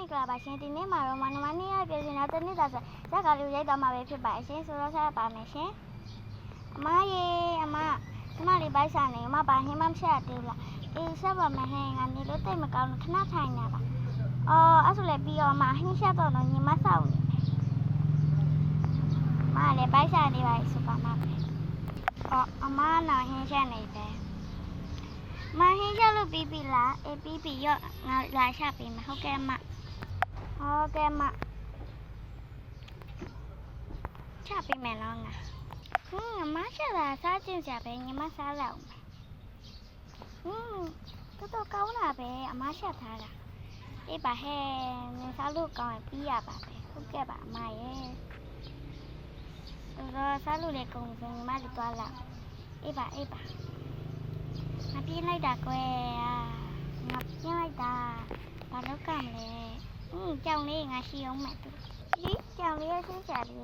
င်္ဂလာပါရှင်ဒီနေ့မှာတော့မနမနေ့ရပြည်စင်တော့တနေ့တာဆိုဇက်ကလေးရိုက်တော့မှာပဲဖြစ်ပါရှင်ဆိုတော့ဆက်ပါမယ်ရှင်အမရေအမကျမလေးပိုက်စားနေအမဘာဟင်းမှမချက်သေးဘူးလားအေးဆက်ပါမယ်ဟဲ့ငါနေလို့တိတ်မကောင်းလို့ခဏထိုင်နေပါအဲ့ဆိုလည်းပြီးတော့အမဟင်းချက်တော့ညီမဆောက်နေမလည်းပိုက်စားနေပါဆိုပါမှာအမနော်ဟင်းချက်နေတယ်မဟင်းချက်လို့ပြီးပြီလားအေးပြီးပြီရော့ငါလာချပေးမယ်ဟုတ်ကဲ့မချပေးမယ်နော်ငါမချက်လာစားကြည့်ကြပဲညီမစားလောက်မယ်တော်ကောင်းလာပဲအမချက်ထားတာအေးပါဟဲ့နင်စားလို့ကောင်းရင်ပြီးရပါပဲဟုတ်ကဲ့ပါအမရဲ့တော်စားလို့လေကုန်စင်ညီမတို့သွားလာအေးပါငါပြင်းလိုက်တာကွယ်ငါပြင်းလိုက်တာဘာလို့ကမလဲကြောင်လေးငါရှိအောင်မယ်သူကြောင်လေးရဆင်းချပြီ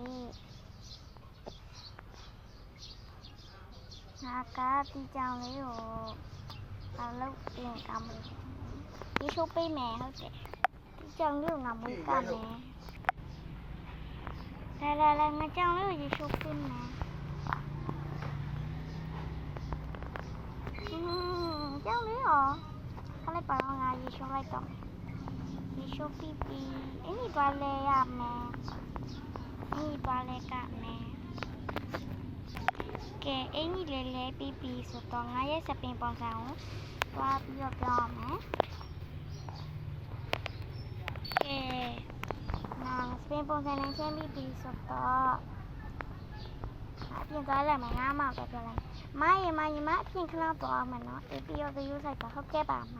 ငါကဒီကြောင်လေးကိုဘာလို့ပြင်ကမလဲဒီချိုးပေးမယ်ဟုတ်တယ်ဒီကြောင်လေးကိုငါမွေးကမယ်လာငါကြောင်လေးကိုရေချိုးပေးမယ်ကြောင်လေးရောခလိုက်ပါတော့ငါရေချိုးလိုက်တော့ရေချိုးပြီးအဲ့ဒီပါလဲရမယ်အဲ့ဒီပါလဲကမယ်ကဲအဲ့ဒီလဲပြီးဆိုတော့ငါရဲ့စပင်ပုံစံကိုသွားပြီးတော့ပြောင်းမယ်ကဲငါစပင်ပုံစံနဲ့ရှင်းပြီးဆိုတော့အပြင်သွားလိုက်မယ်ငါမှပဲပြောလိုက်မအပြင်ခဏသွားမယ်နော်အေးပြီးတော့ယူဆိုင်ပါဟုတ်ကဲ့ပါမ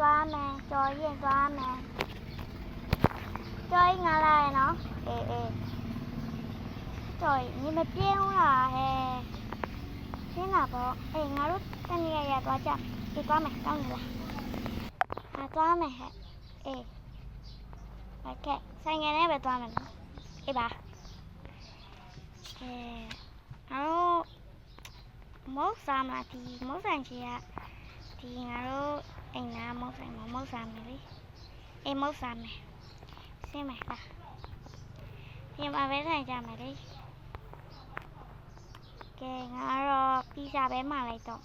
သွားမယ်ကြော်ရင်သွားမယ်ကြော်ရင်ငါလာရနော်အေးကြော်ရင်ညီမပြင်းဘူးလားဟဲ့ရှင်းတာပေါ့အေးငါတို့တနေ့ရသွားကြအေးသွားမယ်တောင်းနေလားသွားမယ်ဟဲ့အေးโอเคဆိုင်ငယ်နဲ့ပဲသွားမယ်နော်အေးပါမုတ်စားမလားဒီမုတ်ဆိုင်ကြီးကဒီငါတို့အိမ်နာမုတ်ဆိုင်မှာမုတ်စားမယ်လေအေးမုတ်စားမယ်ဆင်းမယ်လားပြင်ပါပဲဆိုင်ကြမယ်လေကဲငါတော့ပီဇာပဲမှာလိုက်တော့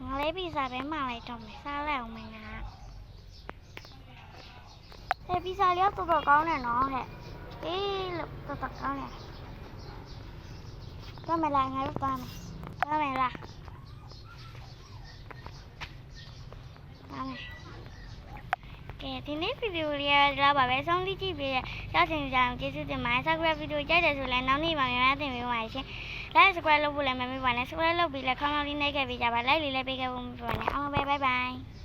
ငါလေးပီဇာပဲမှာလိုက်တော့မယ်စားလိုက်အောင်မယ်ငါပီဇာလေးတော့တော်ကောင်းတယ်နော်ဟဲ့အေးလို့တော်ကောင်းတယ်သွားမယ်လားငါတို့သွားမယ်လားကဲဒီနေ့ဗီဒီယိုလေးကတော့ပါပဲဆုံးဖြတ်ကြည့်ပြီးတော့ရှင်းကြအောင်ကျေးဇူးတင်ပါတယ် subscribe ဗီဒီယိုကြိုက်တယ်ဆိုလည်းနောက်နေ့မှများတင်ပေးပါရှင် like subscribe လုပ်ဖို့လည်းမမေ့ပါနဲ့ subscribe လုပ်ပြီးလည်းခေါင်းလေးနှိပ်ခဲ့ပေးကြပါ like လေးလည်းပေးခဲ့ဖို့မပြောနဲ့အောင်ပဲ bye bye